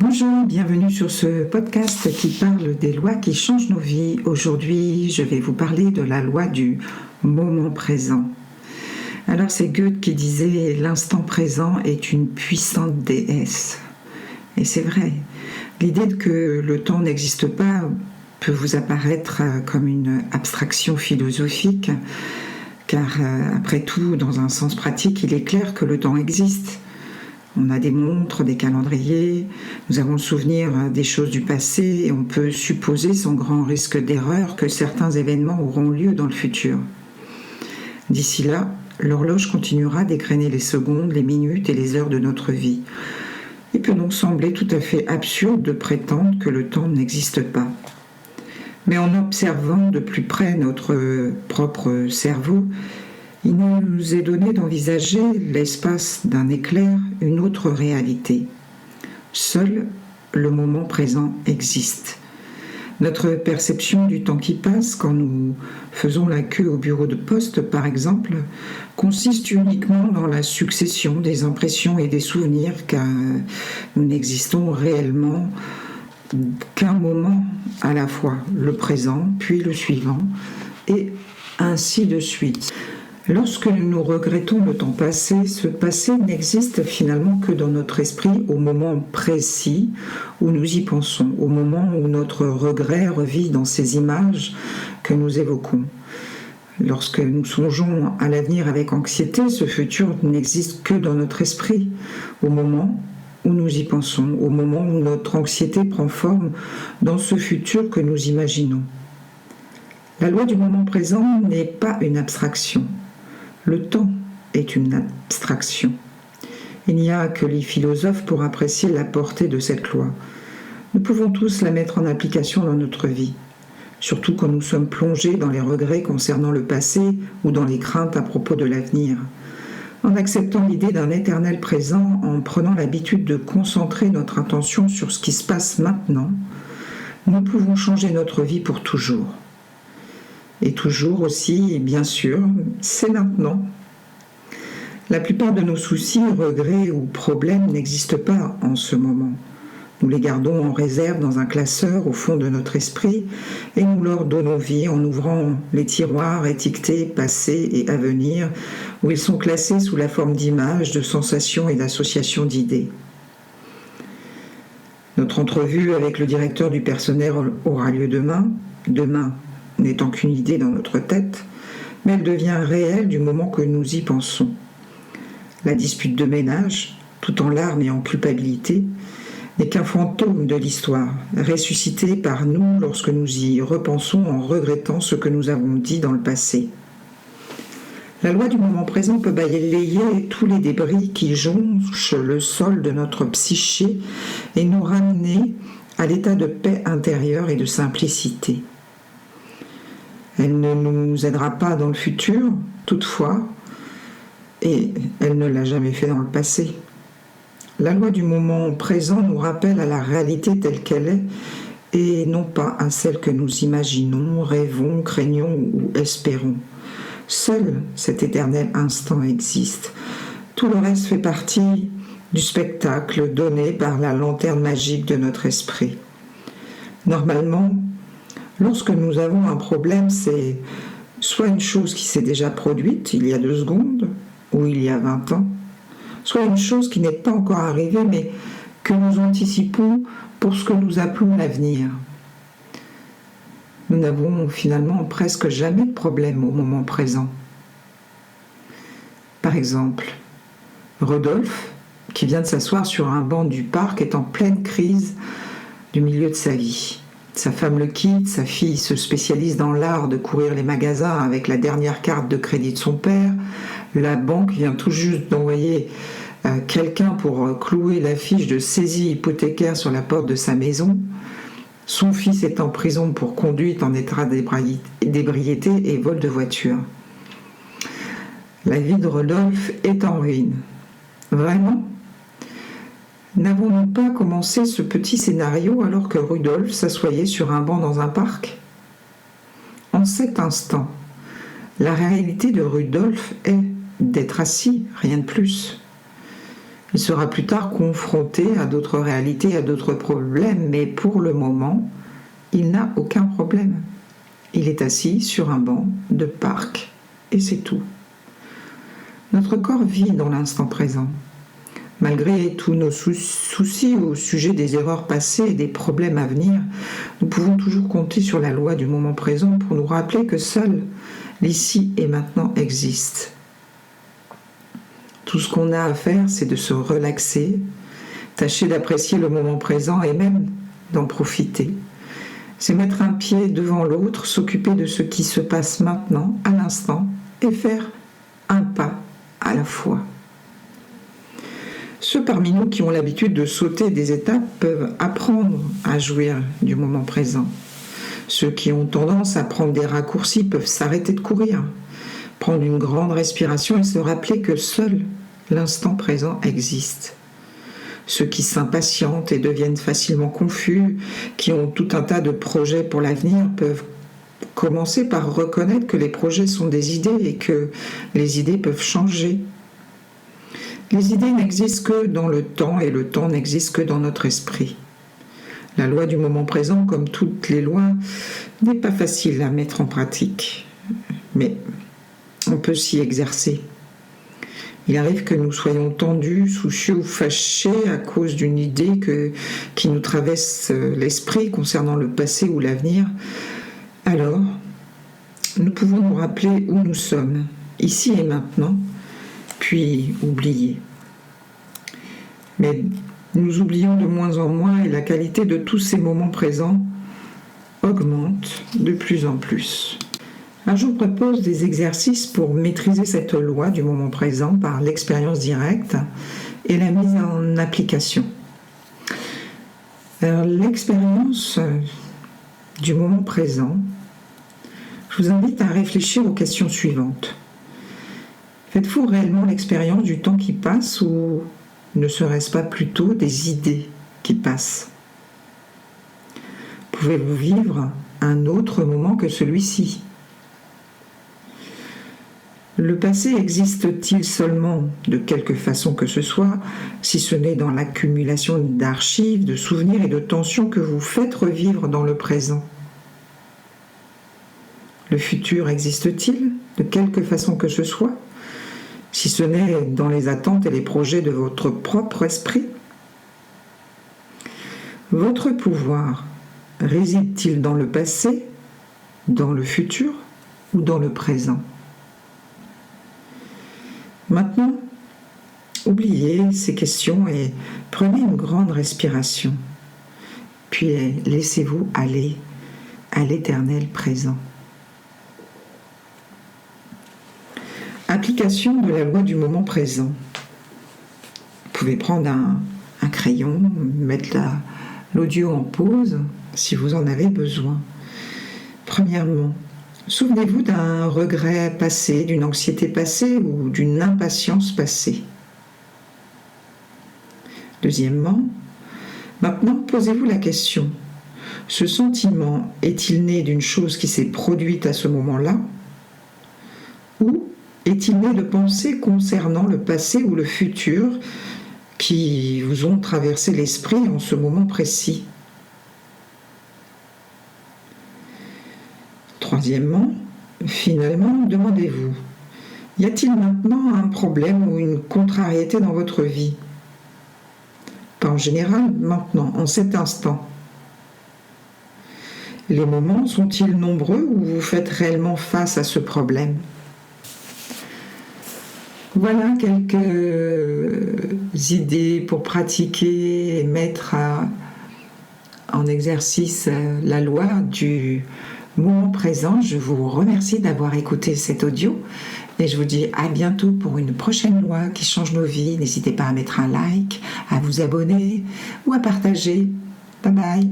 Bonjour, bienvenue sur ce podcast qui parle des lois qui changent nos vies. Aujourd'hui, je vais vous parler de la loi du moment présent. Alors, c'est Goethe qui disait « L'instant présent est une puissante déesse ». Et c'est vrai, l'idée que le temps n'existe pas peut vous apparaître comme une abstraction philosophique, car après tout, dans un sens pratique, il est clair que le temps existe. On a des montres, des calendriers, nous avons le souvenir des choses du passé et on peut supposer, sans grand risque d'erreur, que certains événements auront lieu dans le futur. D'ici là, l'horloge continuera d'égrainer les secondes, les minutes et les heures de notre vie. Il peut donc sembler tout à fait absurde de prétendre que le temps n'existe pas. Mais en observant de plus près notre propre cerveau, il nous est donné d'envisager l'espace d'un éclair, une autre réalité. Seul le moment présent existe. Notre perception du temps qui passe, quand nous faisons la queue au bureau de poste par exemple, consiste uniquement dans la succession des impressions et des souvenirs, car nous n'existons réellement qu'un moment à la fois, le présent, puis le suivant, et ainsi de suite. Lorsque nous regrettons le temps passé, ce passé n'existe finalement que dans notre esprit au moment précis où nous y pensons, au moment où notre regret revit dans ces images que nous évoquons. Lorsque nous songeons à l'avenir avec anxiété, ce futur n'existe que dans notre esprit, au moment où nous y pensons, au moment où notre anxiété prend forme dans ce futur que nous imaginons. La loi du moment présent n'est pas une abstraction. Le temps est une abstraction. Il n'y a que les philosophes pour apprécier la portée de cette loi. Nous pouvons tous la mettre en application dans notre vie, surtout quand nous sommes plongés dans les regrets concernant le passé ou dans les craintes à propos de l'avenir. En acceptant l'idée d'un éternel présent, en prenant l'habitude de concentrer notre attention sur ce qui se passe maintenant, nous pouvons changer notre vie pour toujours. Et toujours aussi, bien sûr, c'est maintenant. La plupart de nos soucis, regrets ou problèmes n'existent pas en ce moment. Nous les gardons en réserve dans un classeur au fond de notre esprit et nous leur donnons vie en ouvrant les tiroirs étiquetés passé et avenir où ils sont classés sous la forme d'images, de sensations et d'associations d'idées. Notre entrevue avec le directeur du personnel aura lieu demain. Demain n'étant qu'une idée dans notre tête, mais elle devient réelle du moment que nous y pensons. La dispute de ménage, tout en larmes et en culpabilité, n'est qu'un fantôme de l'histoire, ressuscité par nous lorsque nous y repensons en regrettant ce que nous avons dit dans le passé. La loi du moment présent peut balayer tous les débris qui jonchent le sol de notre psyché et nous ramener à l'état de paix intérieure et de simplicité. Elle ne nous aidera pas dans le futur, toutefois, et elle ne l'a jamais fait dans le passé. La loi du moment présent nous rappelle à la réalité telle qu'elle est, et non pas à celle que nous imaginons, rêvons, craignons ou espérons. Seul cet éternel instant existe. Tout le reste fait partie du spectacle donné par la lanterne magique de notre esprit. Normalement, lorsque nous avons un problème, c'est soit une chose qui s'est déjà produite il y a 2 secondes ou il y a 20 ans, soit une chose qui n'est pas encore arrivée mais que nous anticipons pour ce que nous appelons l'avenir. Nous n'avons finalement presque jamais de problème au moment présent. Par exemple, Rodolphe, qui vient de s'asseoir sur un banc du parc, est en pleine crise du milieu de sa vie. Sa femme le quitte, sa fille se spécialise dans l'art de courir les magasins avec la dernière carte de crédit de son père, la banque vient tout juste d'envoyer quelqu'un pour clouer l'affiche de saisie hypothécaire sur la porte de sa maison, son fils est en prison pour conduite en état d'ébriété et vol de voiture. La vie de Rodolphe est en ruine. Vraiment ? N'avons-nous pas commencé ce petit scénario alors que Rudolf s'assoyait sur un banc dans un parc ? En cet instant, la réalité de Rudolf est d'être assis, rien de plus. Il sera plus tard confronté à d'autres réalités, à d'autres problèmes, mais pour le moment, il n'a aucun problème. Il est assis sur un banc de parc et c'est tout. Notre corps vit dans l'instant présent. Malgré tous nos soucis au sujet des erreurs passées et des problèmes à venir, nous pouvons toujours compter sur la loi du moment présent pour nous rappeler que seul l'ici et maintenant existe. Tout ce qu'on a à faire, c'est de se relaxer, tâcher d'apprécier le moment présent et même d'en profiter. C'est mettre un pied devant l'autre, s'occuper de ce qui se passe maintenant, à l'instant, et faire un pas à la fois. Ceux parmi nous qui ont l'habitude de sauter des étapes peuvent apprendre à jouir du moment présent. Ceux qui ont tendance à prendre des raccourcis peuvent s'arrêter de courir, prendre une grande respiration et se rappeler que seul l'instant présent existe. Ceux qui s'impatientent et deviennent facilement confus, qui ont tout un tas de projets pour l'avenir, peuvent commencer par reconnaître que les projets sont des idées et que les idées peuvent changer. Les idées n'existent que dans le temps et le temps n'existe que dans notre esprit. La loi du moment présent, comme toutes les lois, n'est pas facile à mettre en pratique, mais on peut s'y exercer. Il arrive que nous soyons tendus, soucieux ou fâchés à cause d'une idée qui nous traverse l'esprit concernant le passé ou l'avenir. Alors, nous pouvons nous rappeler où nous sommes, ici et maintenant, puis oublier. Mais nous oublions de moins en moins et la qualité de tous ces moments présents augmente de plus en plus. Alors, je vous propose des exercices pour maîtriser cette loi du moment présent par l'expérience directe et la mise en application. Alors, l'expérience du moment présent, je vous invite à réfléchir aux questions suivantes. Faites-vous réellement l'expérience du temps qui passe ou ne serait-ce pas plutôt des idées qui passent ? Pouvez-vous vivre un autre moment que celui-ci ? Le passé existe-t-il seulement de quelque façon que ce soit, si ce n'est dans l'accumulation d'archives, de souvenirs et de tensions que vous faites revivre dans le présent ? Le futur existe-t-il de quelque façon que ce soit, si ce n'est dans les attentes et les projets de votre propre esprit ? Votre pouvoir réside-t-il dans le passé, dans le futur ou dans le présent ? Maintenant, oubliez ces questions et prenez une grande respiration, puis laissez-vous aller à l'éternel présent. Application de la loi du moment présent. Vous pouvez prendre un crayon, mettre l'audio en pause si vous en avez besoin. Premièrement, souvenez-vous d'un regret passé, d'une anxiété passée ou d'une impatience passée. Deuxièmement, maintenant posez-vous la question. Ce sentiment est-il né d'une chose qui s'est produite à ce moment-là ? Ou est-il né de pensées concernant le passé ou le futur qui vous ont traversé l'esprit en ce moment précis ? Troisièmement, finalement, demandez-vous, y a-t-il maintenant un problème ou une contrariété dans votre vie ? Pas en général, maintenant, en cet instant. Les moments sont-ils nombreux où vous faites réellement face à ce problème ? Voilà quelques idées pour pratiquer et mettre en exercice la loi du moment présent. Je vous remercie d'avoir écouté cet audio et je vous dis à bientôt pour une prochaine loi qui change nos vies. N'hésitez pas à mettre un like, à vous abonner ou à partager. Bye bye.